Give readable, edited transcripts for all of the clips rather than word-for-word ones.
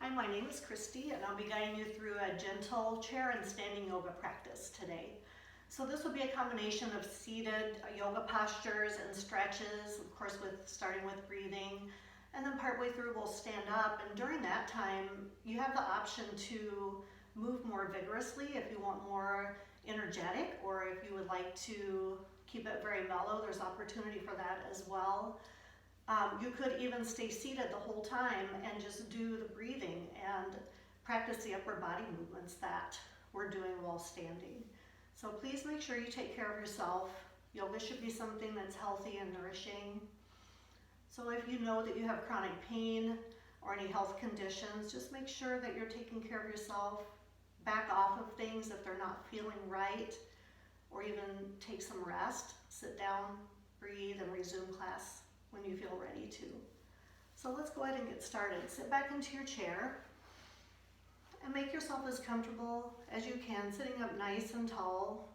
Hi, my name is Kristy, and I'll be guiding you through a gentle chair and standing yoga practice today. So this will be a combination of seated yoga postures and stretches, of course starting with breathing, and then partway through we'll stand up, and during that time you have the option to move more vigorously if you want more energetic, or if you would like to keep it very mellow, there's opportunity for that as well. You could even stay seated the whole time and just do the breathing and practice the upper body movements that we're doing while standing. So please make sure you take care of yourself. Yoga should be something that's healthy and nourishing. So if you know that you have chronic pain or any health conditions, just make sure that you're taking care of yourself. Back off of things if they're not feeling right, or even take some rest. Sit down, breathe, and resume class when you feel ready to. So let's go ahead and get started. Sit back into your chair and make yourself as comfortable as you can, sitting up nice and tall.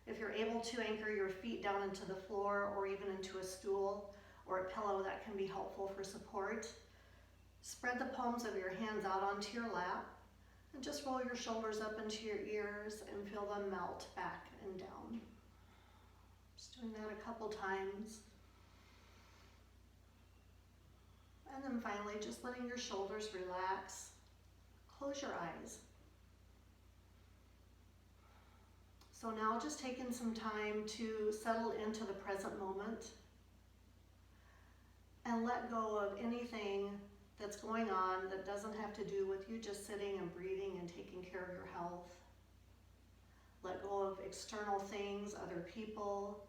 If you're able to anchor your feet down into the floor or even into a stool or a pillow, that can be helpful for support. Spread the palms of your hands out onto your lap and just roll your shoulders up into your ears and feel them melt back and down. Just doing that a couple times. And then finally, just letting your shoulders relax. Close your eyes. So now just taking some time to settle into the present moment and let go of anything that's going on that doesn't have to do with you just sitting and breathing and taking care of your health. Let go of external things, other people,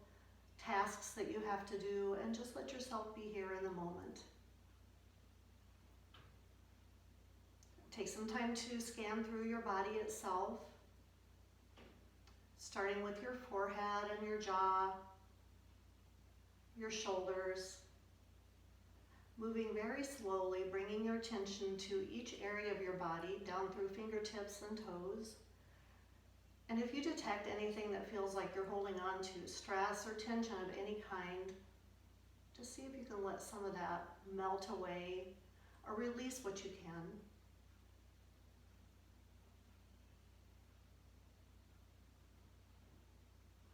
tasks that you have to do, and just let yourself be here in the moment. Take some time to scan through your body itself, starting with your forehead and your jaw, your shoulders, moving very slowly, bringing your attention to each area of your body, down through fingertips and toes. And if you detect anything that feels like you're holding on to, stress or tension of any kind, just see if you can let some of that melt away or release what you can.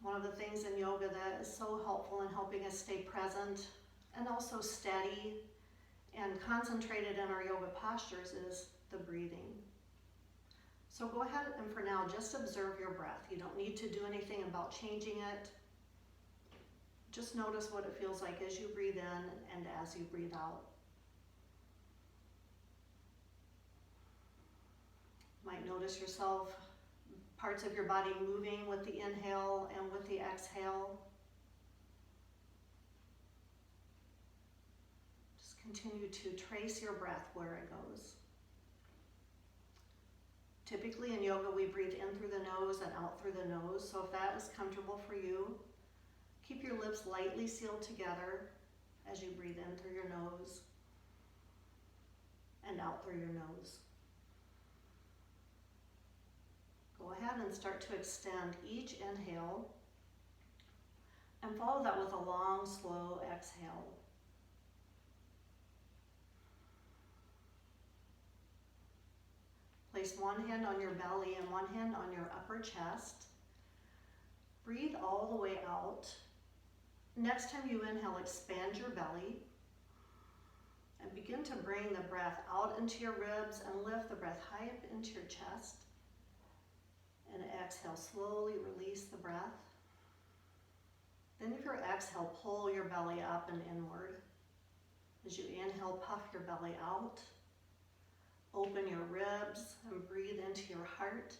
One of the things in yoga that is so helpful in helping us stay present and also steady and concentrated in our yoga postures is the breathing. So go ahead and for now, just observe your breath. You don't need to do anything about changing it. Just notice what it feels like as you breathe in and as you breathe out. You might notice yourself, parts of your body moving with the inhale and with the exhale. Just continue to trace your breath where it goes. Typically in yoga, we breathe in through the nose and out through the nose. So if that is comfortable for you, keep your lips lightly sealed together as you breathe in through your nose and out through your nose. Go ahead and start to extend each inhale and follow that with a long, slow exhale. Place one hand on your belly and one hand on your upper chest. Breathe all the way out. Next time you inhale, expand your belly and begin to bring the breath out into your ribs and lift the breath high up into your chest. And exhale, slowly release the breath. Then if your exhale, pull your belly up and inward. As you inhale, puff your belly out. Open your ribs and breathe into your heart.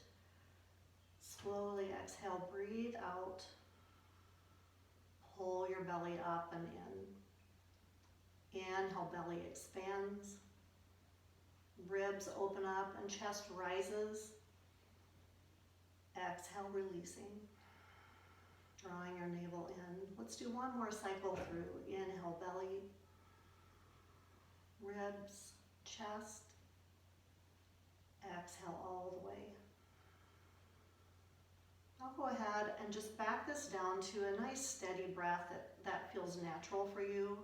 Slowly exhale, breathe out. Pull your belly up and in. Inhale, belly expands. Ribs open up and chest rises. Exhale, releasing. Drawing your navel in. Let's do one more cycle through. Inhale, belly. Ribs, chest. Exhale all the way. I'll go ahead and just back this down to a nice steady breath that feels natural for you.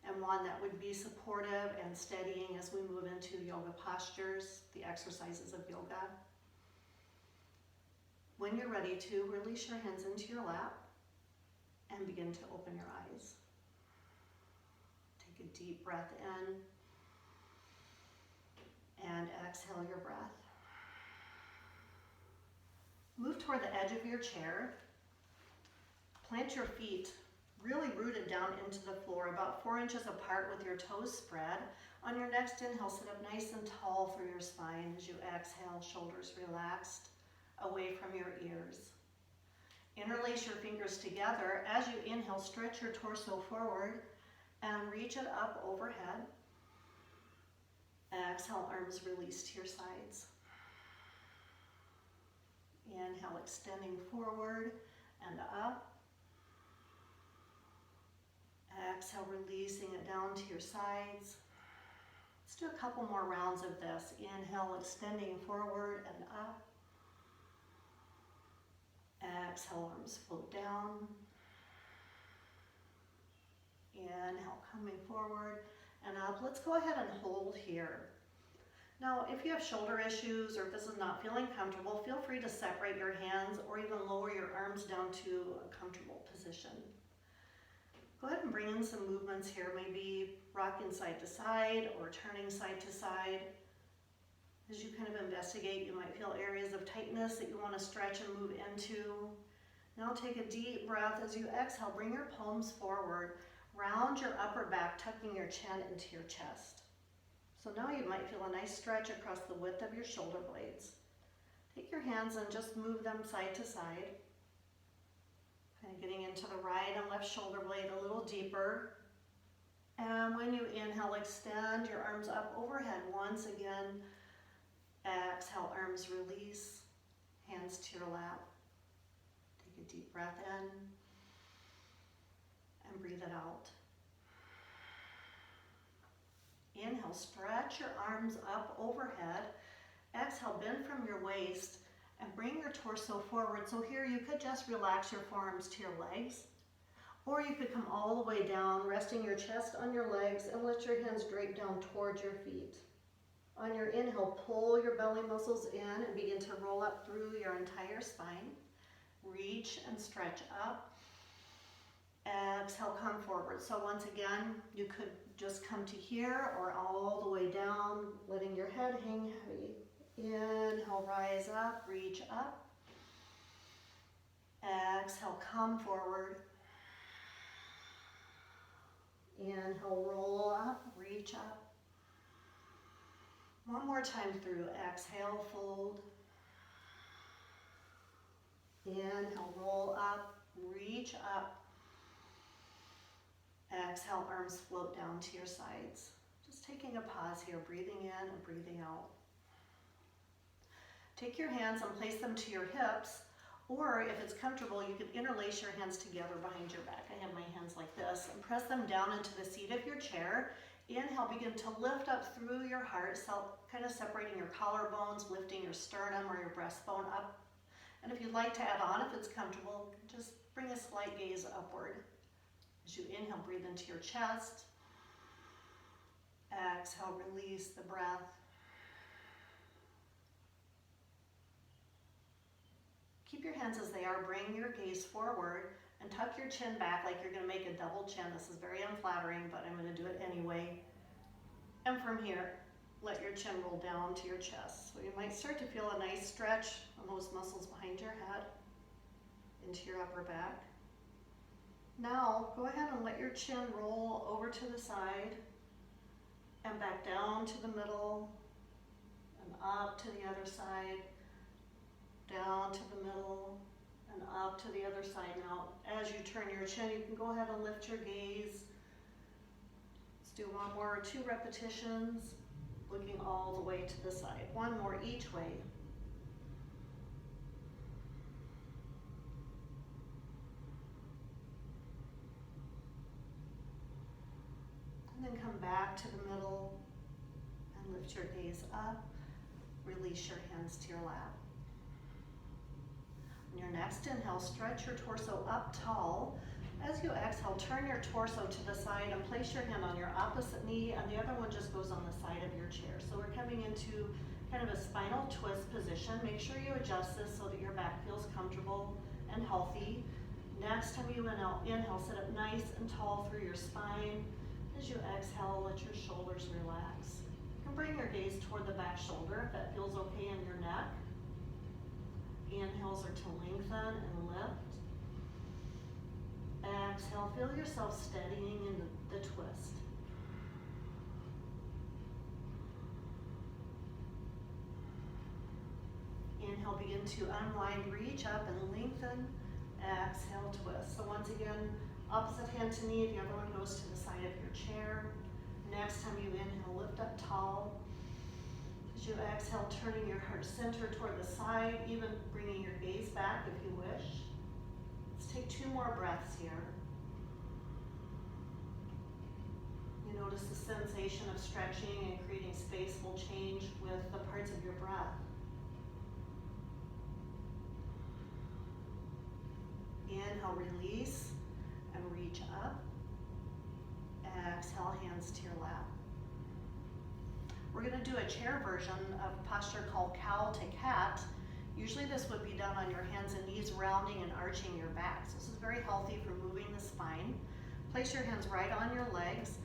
And one that would be supportive and steadying as we move into yoga postures, the exercises of yoga. When you're ready to, release your hands into your lap and begin to open your eyes. Take a deep breath in and exhale your breath. Move toward the edge of your chair. Plant your feet really rooted down into the floor, about 4 inches apart with your toes spread. On your next inhale, sit up nice and tall through your spine. As you exhale, shoulders relaxed, away from your ears. Interlace your fingers together. As you inhale, stretch your torso forward and reach it up overhead. Exhale, arms release to your sides. Inhale, extending forward and up. Exhale, releasing it down to your sides. Let's do a couple more rounds of this. Inhale, extending forward and up. Exhale, arms float down. Inhale, coming forward and up. Let's go ahead and hold here. Now, if you have shoulder issues or if this is not feeling comfortable, feel free to separate your hands or even lower your arms down to a comfortable position. Go ahead and bring in some movements here, maybe rocking side to side or turning side to side. As you kind of investigate, you might feel areas of tightness that you want to stretch and move into. Now take a deep breath. As you exhale, bring your palms forward. Round your upper back, tucking your chin into your chest. So now you might feel a nice stretch across the width of your shoulder blades. Take your hands and just move them side to side. Kind of getting into the right and left shoulder blade a little deeper. And when you inhale, extend your arms up overhead once again. Exhale, arms release, hands to your lap. Take a deep breath in and breathe it out. Inhale, stretch your arms up overhead. Exhale, bend from your waist and bring your torso forward. So here you could just relax your forearms to your legs, or you could come all the way down, resting your chest on your legs and let your hands drape down towards your feet. On your inhale, pull your belly muscles in and begin to roll up through your entire spine. Reach and stretch up. Exhale, come forward. So once again, you could just come to here or all the way down, letting your head hang heavy. Inhale, rise up, reach up. Exhale, come forward. Inhale, roll up, reach up. One more time through. Exhale, fold. Inhale, roll up, reach up. Exhale, arms float down to your sides. Just taking a pause here, breathing in and breathing out. Take your hands and place them to your hips, or if it's comfortable, you can interlace your hands together behind your back. I have my hands like this, and press them down into the seat of your chair. Inhale, begin to lift up through your heart, kind of separating your collarbones, lifting your sternum or your breastbone up. And if you'd like to add on, if it's comfortable, just bring a slight gaze upward. As you inhale, breathe into your chest. Exhale, release the breath. Keep your hands as they are. Bring your gaze forward and tuck your chin back like you're going to make a double chin. This is very unflattering, but I'm going to do it anyway. And from here, let your chin roll down to your chest. So you might start to feel a nice stretch on those muscles behind your head, into your upper back. Now, go ahead and let your chin roll over to the side and back down to the middle and up to the other side, down to the middle and up to the other side. Now, as you turn your chin, you can go ahead and lift your gaze. Let's do one more, 2 repetitions, looking all the way to the side. One more each way. And then come back to the middle and lift your gaze up. Release your hands to your lap. On your next inhale, stretch your torso up tall. As you exhale, turn your torso to the side and place your hand on your opposite knee, and the other one just goes on the side of your chair. So we're coming into kind of a spinal twist position. Make sure you adjust this so that your back feels comfortable and healthy. Next time you inhale, sit up nice and tall through your spine. As you exhale, let your shoulders relax. You can bring your gaze toward the back shoulder if that feels okay in your neck. Inhales are to lengthen and lift. Exhale, feel yourself steadying in the twist. Inhale, begin to unwind, reach up and lengthen. Exhale, twist. So once again, opposite hand to knee, the other one goes to the side of your chair. Next time you inhale, lift up tall. As you exhale, turning your heart center toward the side, even bringing your gaze back if you wish. Let's take 2 more breaths here. You notice the sensation of stretching and creating space will change with the parts of your breath. Inhale, release and reach up. Exhale, hands to your lap. We're going to do a chair version of a posture called cow to cat. Usually this would be done on your hands and knees, rounding and arching your back. So this is very healthy for moving the spine. Place your hands right on your legs.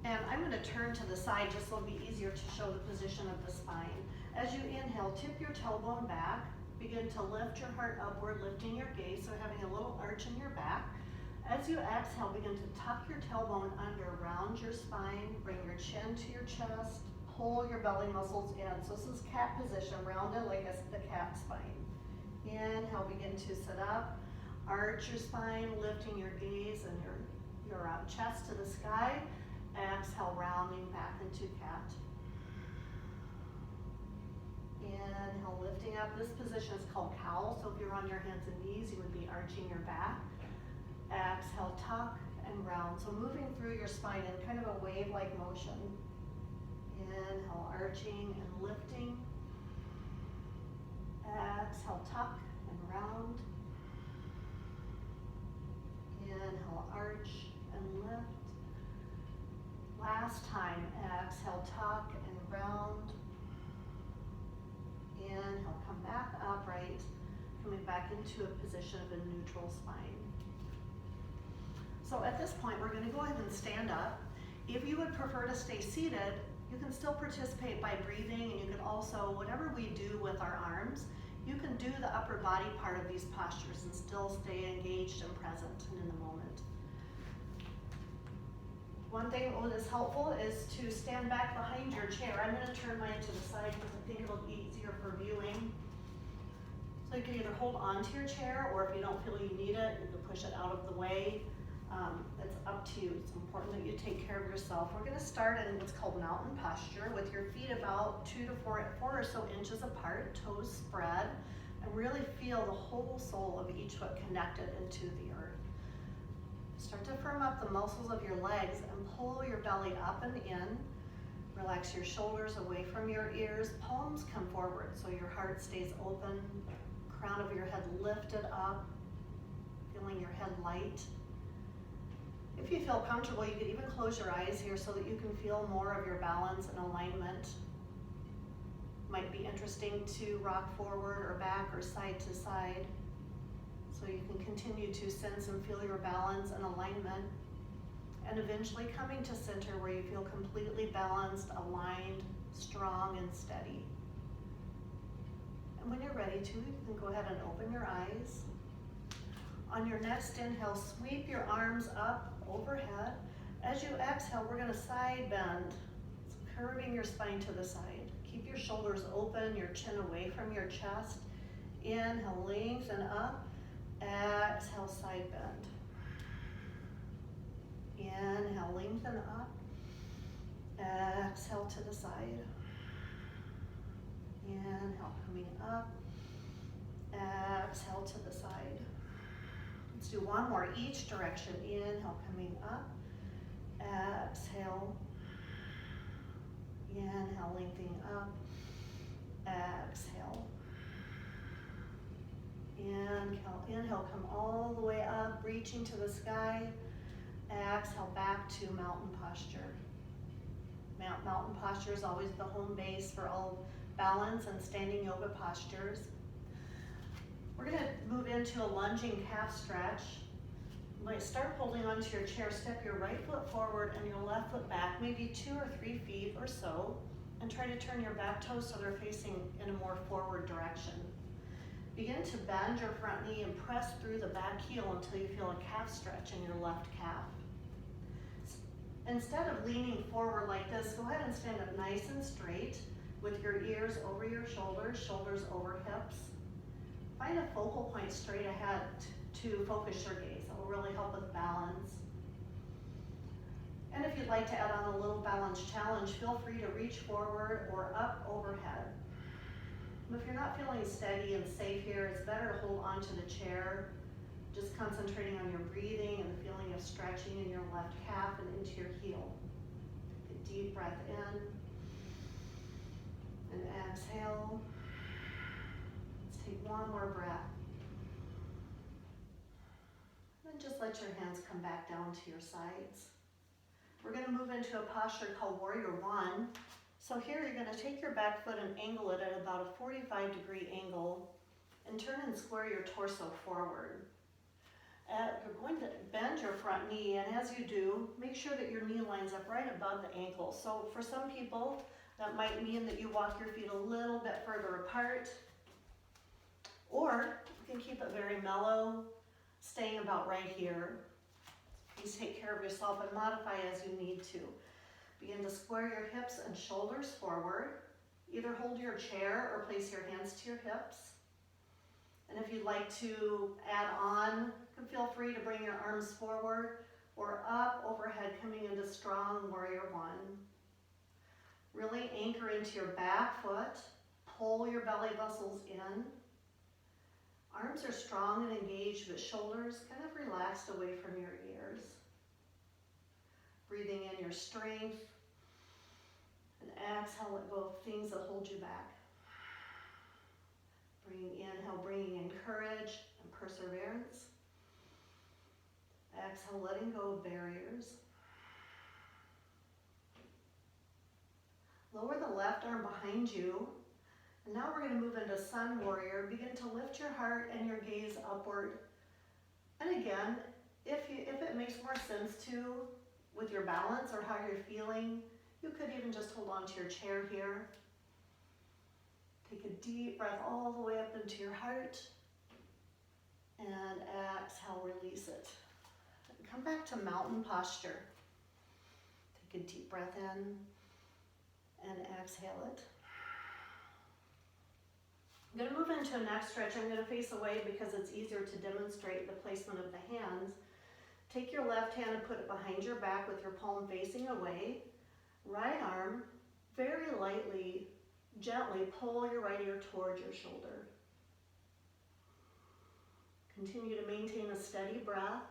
And I'm going to turn to the side just so it'll be easier to show the position of the spine. As you inhale, tip your tailbone back. Begin to lift your heart upward, lifting your gaze, so having a little arch in your back. As you exhale, begin to tuck your tailbone under, round your spine, bring your chin to your chest, pull your belly muscles in. So this is cat position, rounded like the cat spine. Inhale, begin to sit up, arch your spine, lifting your gaze and your chest to the sky. Exhale, rounding back into cat. Inhale, lifting up. This position is called cow, so if you're on your hands and knees, you would be arching your back. Exhale, tuck and round. So moving through your spine in kind of a wave-like motion. Inhale, arching and lifting. Exhale, tuck and round. Inhale, arch and lift. Last time, exhale, tuck and round. Inhale, come back upright, coming back into a position of a neutral spine. So at this point, we're going to go ahead and stand up. If you would prefer to stay seated, you can still participate by breathing, and you can also, whatever we do with our arms, you can do the upper body part of these postures and still stay engaged and present and in the moment. One thing that is helpful is to stand back behind your chair. I'm going to turn mine to the side because I think it'll be easier for viewing. So you can either hold onto your chair, or if you don't feel you need it, you can push it out of the way. It's up to you. It's important that you take care of yourself. We're going to start in what's called mountain posture with your feet about 2 to 4 or so inches apart, toes spread, and really feel the whole sole of each foot connected into the earth. Start to firm up the muscles of your legs and pull your belly up and in. Relax your shoulders away from your ears. Palms come forward so your heart stays open. Crown of your head lifted up, feeling your head light. If you feel comfortable, you could even close your eyes here so that you can feel more of your balance and alignment. Might be interesting to rock forward or back or side to side, so you can continue to sense and feel your balance and alignment, and eventually coming to center where you feel completely balanced, aligned, strong, and steady. And when you're ready to, you can go ahead and open your eyes. On your next inhale, sweep your arms up overhead. As you exhale, we're going to side bend, so curving your spine to the side. Keep your shoulders open, your chin away from your chest. Inhale, lengthen up. Exhale, side bend. Inhale, lengthen up. Exhale to the side. Inhale, coming up. Exhale to the side. Let's do one more each direction. Inhale, coming up. Exhale. Inhale, lengthening up. Exhale. Inhale, Inhale, come all the way up, reaching to the sky. Exhale, back to mountain posture. Mountain posture is always the home base for all balance and standing yoga postures. We're going to move into a lunging calf stretch. You might start holding onto your chair. Step your right foot forward and your left foot back, maybe 2 or 3 feet or so, and try to turn your back toes so they're facing in a more forward direction. Begin to bend your front knee and press through the back heel until you feel a calf stretch in your left calf. Instead of leaning forward like this, go ahead and stand up nice and straight with your ears over your shoulders, shoulders over hips. Find a focal point straight ahead to focus your gaze. That will really help with balance. And if you'd like to add on a little balance challenge, feel free to reach forward or up overhead. If you're not feeling steady and safe here, it's better to hold onto the chair, just concentrating on your breathing and the feeling of stretching in your left calf and into your heel. Take a deep breath in and exhale. Let's take one more breath. And just let your hands come back down to your sides. We're going to move into a posture called Warrior One. So here you're going to take your back foot and angle it at about a 45-degree angle and turn and square your torso forward. You're going to bend your front knee, and as you do, make sure that your knee lines up right above the ankle. So for some people, that might mean that you walk your feet a little bit further apart, or you can keep it very mellow, staying about right here. Please take care of yourself and modify as you need to. Begin to square your hips and shoulders forward. Either hold your chair or place your hands to your hips. And if you'd like to add on, you can feel free to bring your arms forward or up overhead, coming into strong Warrior One. Really anchor into your back foot. Pull your belly muscles in. Arms are strong and engaged, but shoulders kind of relaxed away from your ears. Breathing in your strength, and exhale, let go of things that hold you back. Bringing in courage and perseverance. Exhale, letting go of barriers. Lower the left arm behind you. And now we're going to move into Sun Warrior. Begin to lift your heart and your gaze upward. And again, if it makes more sense to, with your balance or how you're feeling, you could even just hold on to your chair here. Take a deep breath all the way up into your heart. And exhale, release it. Come back to mountain posture. Take a deep breath in and exhale it. I'm going to move into a neck stretch. I'm going to face away because it's easier to demonstrate the placement of the hands. Take your left hand and put it behind your back with your palm facing away. Right arm, very lightly, gently pull your right ear towards your shoulder. Continue to maintain a steady breath.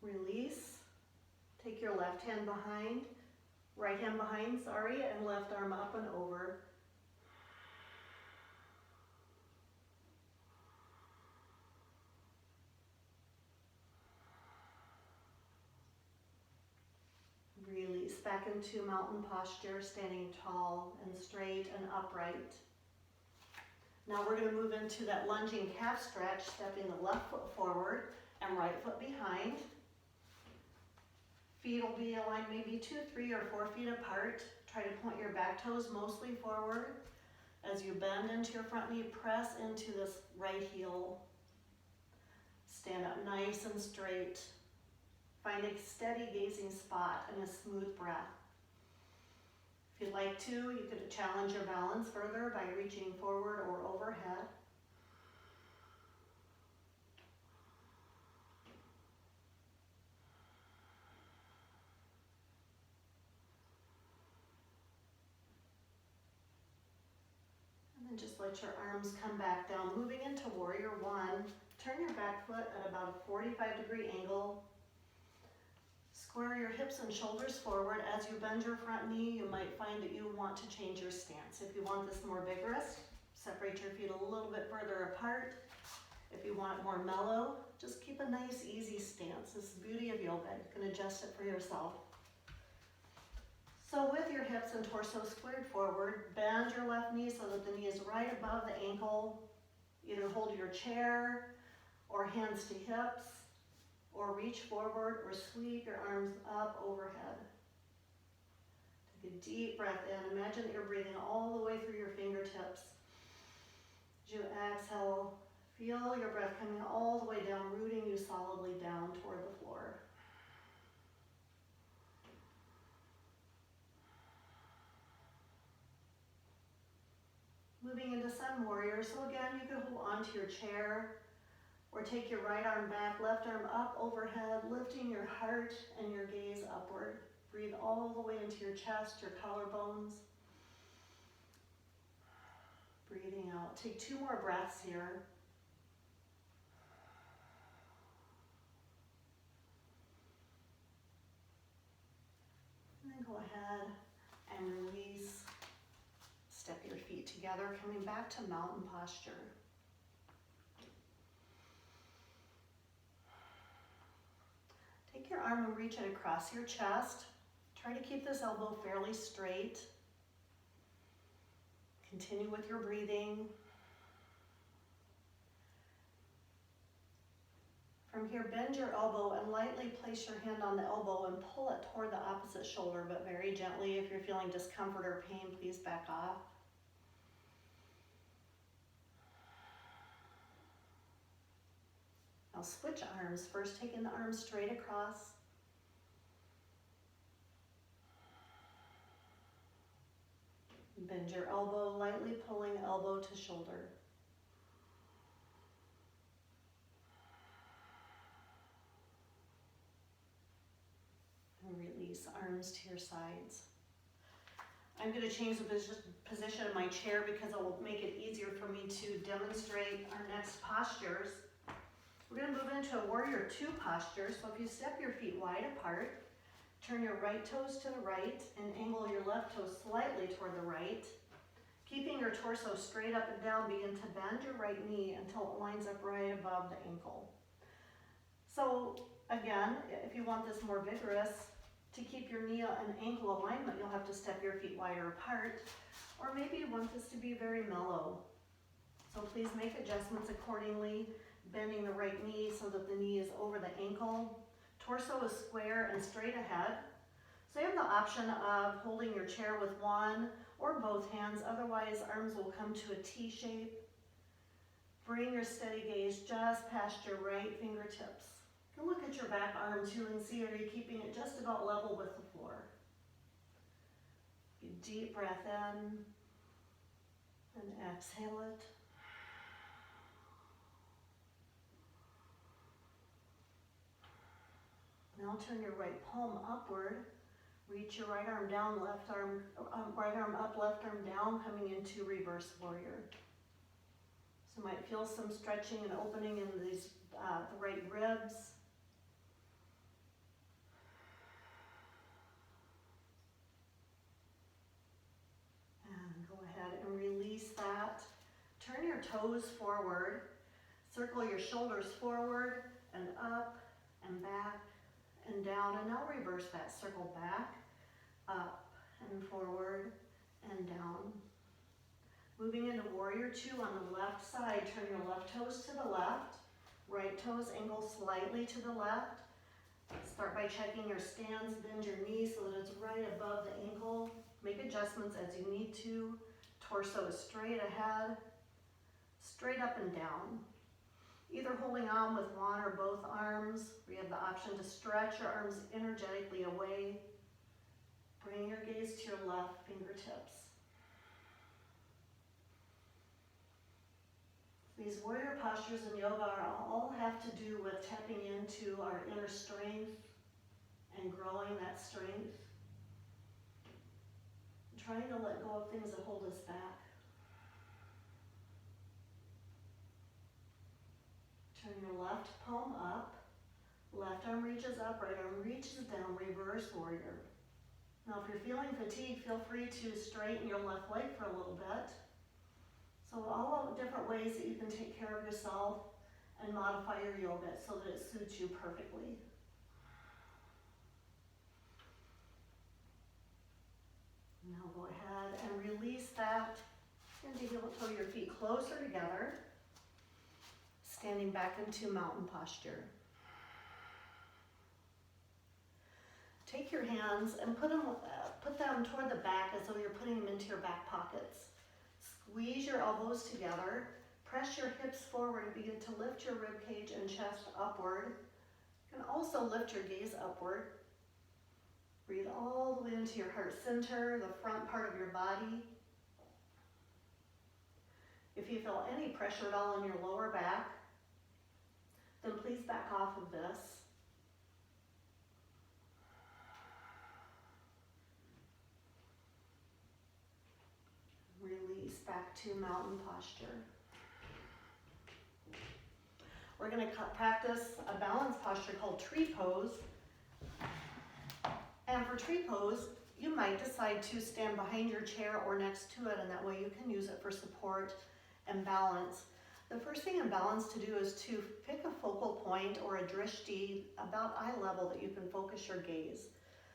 Release. Take your left hand behind, right hand behind, and left arm up and over. Release back into mountain posture, standing tall and straight and upright. Now we're going to move into that lunging calf stretch, stepping the left foot forward and right foot behind. Feet will be aligned maybe 2, 3, or 4 feet apart. Try to point your back toes mostly forward. As you bend into your front knee, press into this right heel. Stand up nice and straight. Find a steady gazing spot and a smooth breath. If you'd like to, you could challenge your balance further by reaching forward or overhead. And then just let your arms come back down. Moving into Warrior One, turn your back foot at about a 45-degree angle. Square your hips and shoulders forward. As you bend your front knee, you might find that you want to change your stance. If you want this more vigorous, separate your feet a little bit further apart. If you want it more mellow, just keep a nice, easy stance. This is the beauty of yoga. You can adjust it for yourself. So with your hips and torso squared forward, bend your left knee so that the knee is right above the ankle. Either hold your chair or hands to hips, or reach forward or sweep your arms up overhead. Take a deep breath in. Imagine that you're breathing all the way through your fingertips. As you exhale, feel your breath coming all the way down, rooting you solidly down toward the floor. Moving into Sun Warrior. So again, you can hold onto your chair or take your right arm back, left arm up overhead, lifting your heart and your gaze upward. Breathe all the way into your chest, your collarbones. Breathing out. Take 2 more breaths here. And then go ahead and release. Step your feet together, coming back to mountain posture. Take your arm and reach it across your chest. Try to keep this elbow fairly straight. Continue with your breathing. From here, bend your elbow and lightly place your hand on the elbow and pull it toward the opposite shoulder, but very gently. If you're feeling discomfort or pain, please back off. Now switch arms. First, taking the arms straight across. Bend your elbow, lightly pulling elbow to shoulder. And release arms to your sides. I'm going to change the position of my chair because it will make it easier for me to demonstrate our next postures. We're going to move into a Warrior 2 posture. So if you step your feet wide apart, turn your right toes to the right and angle your left toes slightly toward the right. Keeping your torso straight up and down, begin to bend your right knee until it lines up right above the ankle. So again, if you want this more vigorous, to keep your knee and ankle alignment, you'll have to step your feet wider apart, or maybe you want this to be very mellow. So please make adjustments accordingly, bending the right knee so that the knee is over the ankle. Torso is square and straight ahead. So you have the option of holding your chair with one or both hands, otherwise arms will come to a T shape. Bring your steady gaze just past your right fingertips. You can look at your back arm too and see, are you keeping it just about level with the floor? Deep breath in and exhale it. Now turn your right palm upward. Reach your right arm down, right arm up, left arm down, coming into reverse warrior. So you might feel some stretching and opening in these the right ribs. And go ahead and release that. Turn your toes forward. Circle your shoulders forward and up and back and down, and now reverse that. Circle back, up and forward and down. Moving into Warrior 2 on the left side, turn your left toes to the left, right toes angle slightly to the left. Start by checking your stance, bend your knee so that it's right above the ankle. Make adjustments as you need to. Torso is straight ahead, straight up and down. Either holding on with one or both arms, or you have the option to stretch your arms energetically away. Bring your gaze to your left fingertips. These warrior postures in yoga all have to do with tapping into our inner strength and growing that strength. Trying to let go of things that hold us back. Turn your left palm up. Left arm reaches up, right arm reaches down, reverse warrior. Now if you're feeling fatigued, feel free to straighten your left leg for a little bit. So all the different ways that you can take care of yourself and modify your yoga so that it suits you perfectly. Now go ahead and release that into heel toe your feet closer together, standing back into mountain posture. Take your hands and put them toward the back as though you're putting them into your back pockets. Squeeze your elbows together, press your hips forward and begin to lift your rib cage and chest upward. You can also lift your gaze upward. Breathe all the way into your heart center, the front part of your body. If you feel any pressure at all in your lower back, then please back off of this. Release back to mountain posture. We're going to practice a balance posture called tree pose. And for tree pose, you might decide to stand behind your chair or next to it, and that way you can use it for support and balance. The first thing in balance to do is to pick a focal point or a drishti about eye level that you can focus your gaze.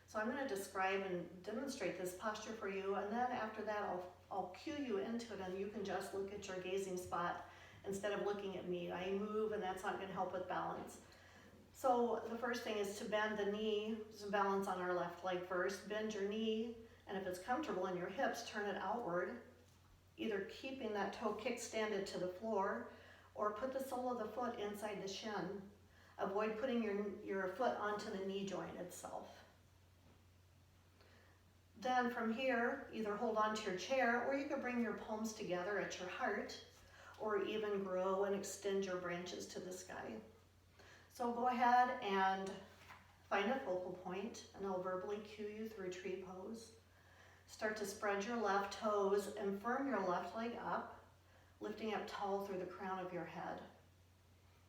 So I'm going to describe and demonstrate this posture for you, and then after that I'll cue you into it, and you can just look at your gazing spot instead of looking at me. I move, and that's not going to help with balance. So the first thing is to bend the knee, some balance on our left leg first. Bend your knee, and if it's comfortable in your hips, turn it outward, either keeping that toe kickstanded to the floor or put the sole of the foot inside the shin. Avoid putting your foot onto the knee joint itself. Then from here, either hold on to your chair, or you can bring your palms together at your heart, or even grow and extend your branches to the sky. So go ahead and find a focal point, and I'll verbally cue you through tree pose. Start to spread your left toes and firm your left leg up, lifting up tall through the crown of your head.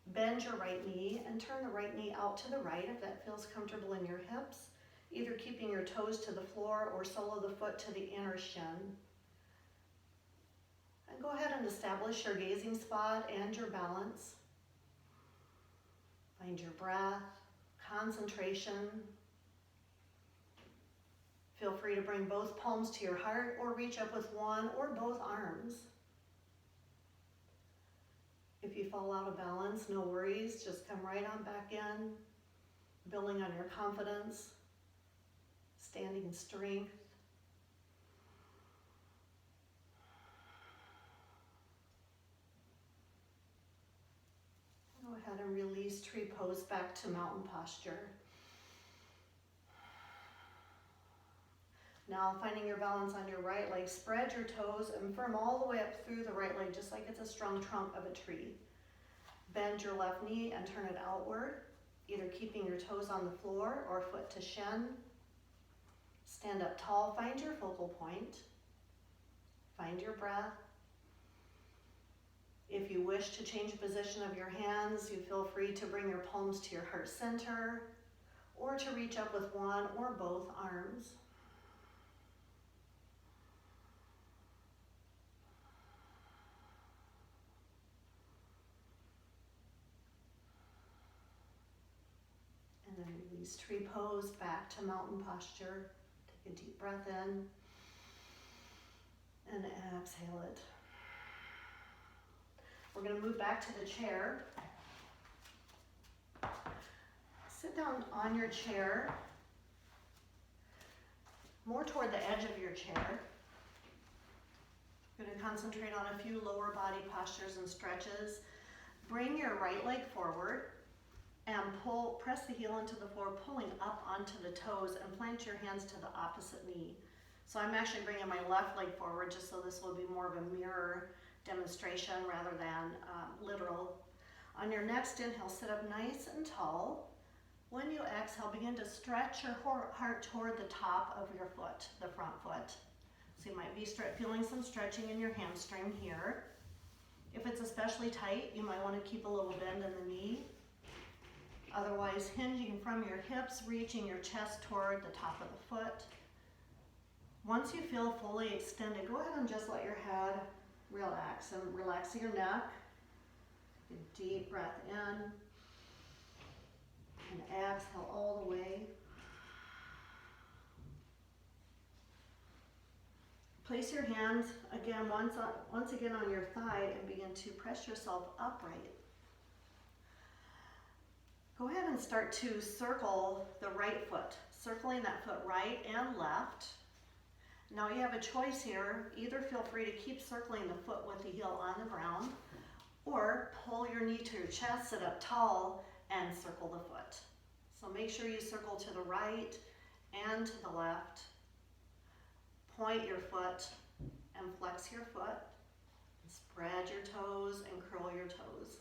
Bend your right knee and turn the right knee out to the right if that feels comfortable in your hips, either keeping your toes to the floor or sole of the foot to the inner shin. And go ahead and establish your gazing spot and your balance. Find your breath, concentration. Feel free to bring both palms to your heart or reach up with one or both arms. If you fall out of balance, no worries, just come right on back in, building on your confidence, standing strength. Go ahead and release tree pose back to mountain posture. Now finding your balance on your right leg, spread your toes and firm all the way up through the right leg, just like it's a strong trunk of a tree. Bend your left knee and turn it outward, either keeping your toes on the floor or foot to shin. Stand up tall, find your focal point, find your breath. If you wish to change the position of your hands, you feel free to bring your palms to your heart center or to reach up with one or both arms. And then release tree pose back to mountain posture. Take a deep breath in and exhale it. We're going to move back to the chair. Sit down on your chair, more toward the edge of your chair. You're going to concentrate on a few lower body postures and stretches. Bring your right leg forward and press the heel into the floor, pulling up onto the toes, and plant your hands to the opposite knee. So I'm actually bringing my left leg forward just so this will be more of a mirror demonstration rather than literal. On your next inhale, sit up nice and tall. When you exhale, begin to stretch your heart toward the top of your foot, the front foot. So you might be feeling some stretching in your hamstring here. If it's especially tight, you might want to keep a little bend in the knee. Otherwise, boys, hinging from your hips, reaching your chest toward the top of the foot. Once you feel fully extended, go ahead and just let your head relax and relax your neck. Take a deep breath in and exhale all the way. Place your hands again once again on your thigh and begin to press yourself upright. Go ahead and start to circle the right foot, circling that foot right and left. Now you have a choice here. Either feel free to keep circling the foot with the heel on the ground, or pull your knee to your chest, sit up tall, and circle the foot. So make sure you circle to the right and to the left. Point your foot and flex your foot. Spread your toes and curl your toes.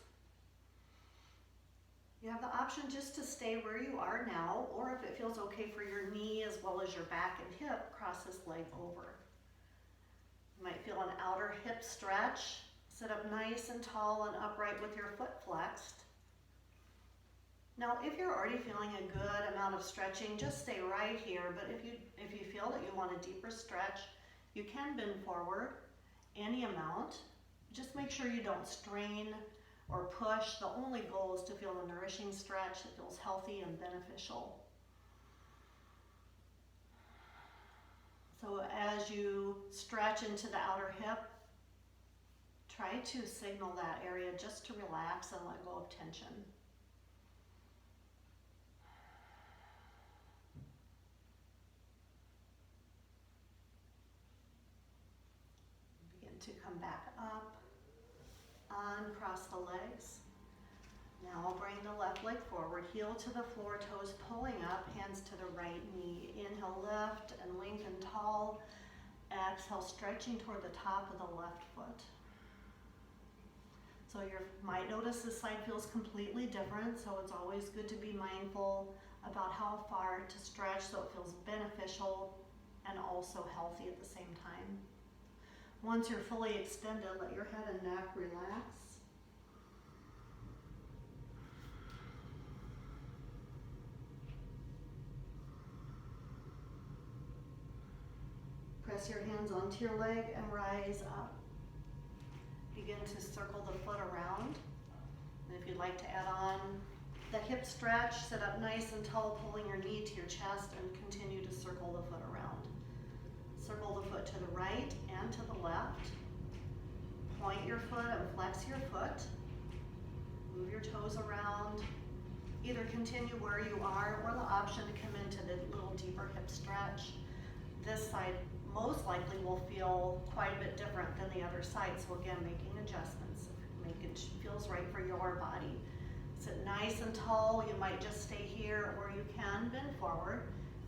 You have the option just to stay where you are now, or if it feels okay for your knee as well as your back and hip, cross this leg over. You might feel an outer hip stretch. Sit up nice and tall and upright with your foot flexed. Now, if you're already feeling a good amount of stretching, just stay right here. But if you feel that you want a deeper stretch, you can bend forward any amount. Just make sure you don't strain or push. The only goal is to feel a nourishing stretch that feels healthy and beneficial. So as you stretch into the outer hip, try to signal that area just to relax and let go of tension. Begin to come back up, uncross the legs. Now I'll bring the left leg forward, heel to the floor, toes pulling up, hands to the right knee. Inhale, lift and lengthen tall. Exhale, stretching toward the top of the left foot. So you might notice this side feels completely different, so it's always good to be mindful about how far to stretch so it feels beneficial and also healthy at the same time. Once you're fully extended, let your head and neck relax. Press your hands onto your leg and rise up. Begin to circle the foot around. And if you'd like to add on the hip stretch, sit up nice and tall, pulling your knee to your chest, and continue to circle the foot around. Circle the foot to the right and to the left. Point your foot and flex your foot. Move your toes around. Either continue where you are or the option to come into the little deeper hip stretch. This side most likely will feel quite a bit different than the other side. So again, making adjustments. Make it feels right for your body. Sit nice and tall. You might just stay here, or you can bend forward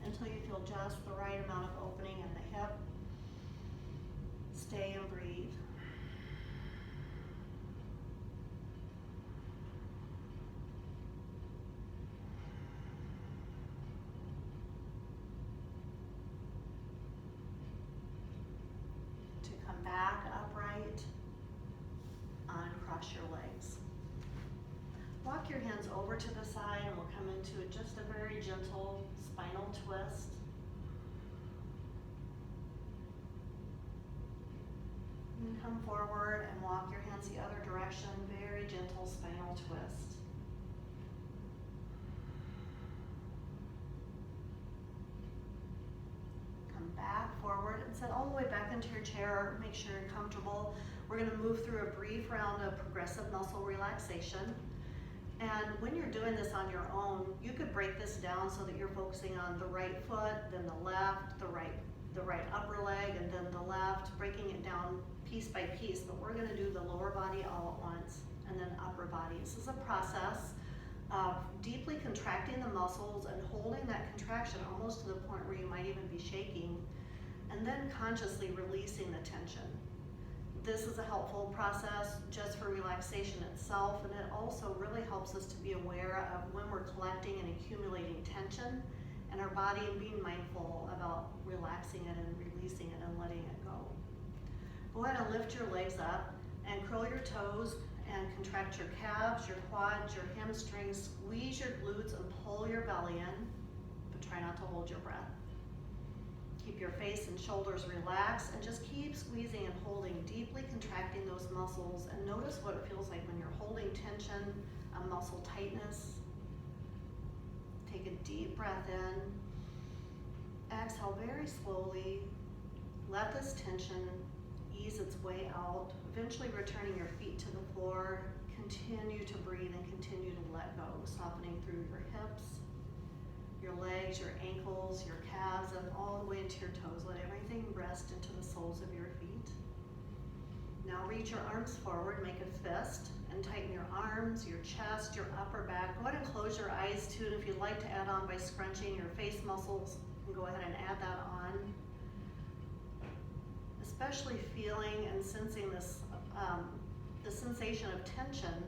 until you feel just the right amount of opening in the hip. Stay and breathe. To come back upright, uncross your legs. Walk your hands over to the side and we'll come into just a very gentle spinal twist. And come forward and walk your hands the other direction, very gentle spinal twist. Come back forward and sit all the way back into your chair. Make sure you're comfortable. We're going to move through a brief round of progressive muscle relaxation. And when you're doing this on your own, you could break this down so that you're focusing on the right foot, then the left, the right upper leg, and then the left, breaking it down piece by piece. But we're going to do the lower body all at once, and then upper body. This is a process of deeply contracting the muscles and holding that contraction almost to the point where you might even be shaking, and then consciously releasing the tension. This is a helpful process just for relaxation itself, and it also really helps us to be aware of when we're collecting and accumulating tension in our body and being mindful about relaxing it and releasing it and letting it go. Go ahead and lift your legs up and curl your toes And contract your calves, your quads, your hamstrings, squeeze your glutes and pull your belly in, but try not to hold your breath. Keep your face and shoulders relaxed and just keep squeezing and holding, deeply contracting those muscles, and notice what it feels like when you're holding tension, a muscle tightness. Take a deep breath in. Exhale very slowly. Let this tension ease its way out, eventually returning your feet to the floor. Continue to breathe and continue to let go, softening through your hips, your legs, your ankles, your calves, and all the way into your toes. Let everything rest into the soles of your feet. Now reach your arms forward, make a fist, and tighten your arms, your chest, your upper back. Go ahead and close your eyes too, and if you'd like to add on by scrunching your face muscles, you can go ahead and add that on. Especially feeling and sensing this, the sensation of tension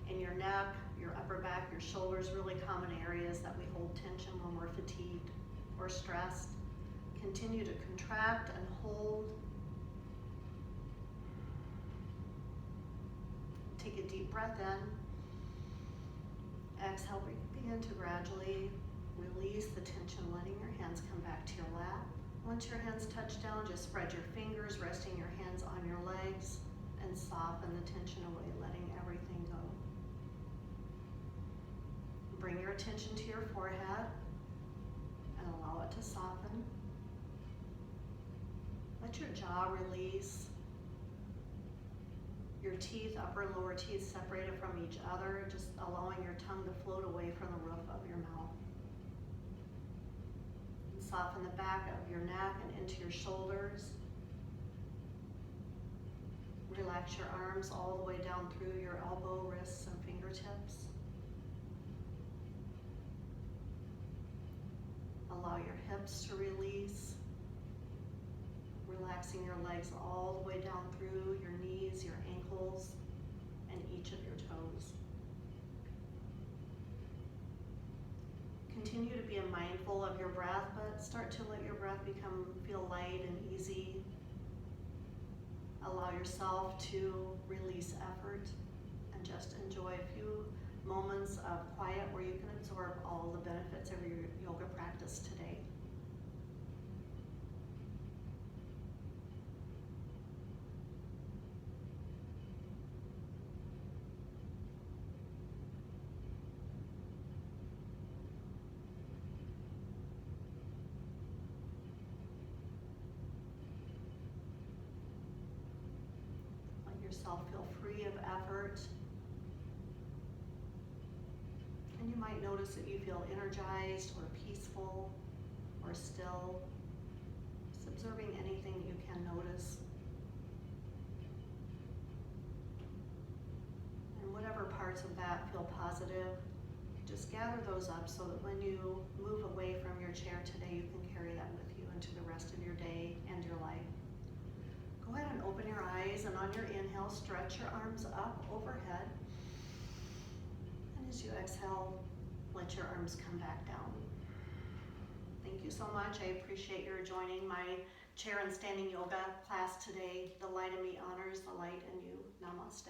in your neck, your upper back, your shoulders, really common areas that we hold tension when we're fatigued or stressed. Continue to contract and hold. Take a deep breath in. Exhale, begin to gradually release the tension, letting your hands come back to your lap. Once your hands touch down, just spread your fingers, resting your hands on your legs, and soften the tension away, letting everything go. Bring your attention to your forehead and allow it to soften. Let your jaw release. Your teeth, upper and lower teeth, separated from each other, just allowing your tongue to float away from the roof of your mouth. Soften the back of your neck and into your shoulders. Relax your arms all the way down through your elbow, wrists, and fingertips. Allow your hips to release. Relaxing your legs all the way down through your knees, your ankles, and each of your toes. Continue to be mindful of your breath, but start to let your breath feel light and easy. Allow yourself to release effort and just enjoy a few moments of quiet where you can absorb all the benefits of your yoga practice today. Feel free of effort. And you might notice that you feel energized or peaceful or still. Just observing anything you can notice. And whatever parts of that feel positive, just gather those up so that when you move away from your chair today, you can carry that with you into the rest of your day and your life. Go ahead and open your eyes, and on your inhale, stretch your arms up overhead. And as you exhale, let your arms come back down. Thank you so much. I appreciate your joining my chair and standing yoga class today. The light in me honors the light in you. Namaste.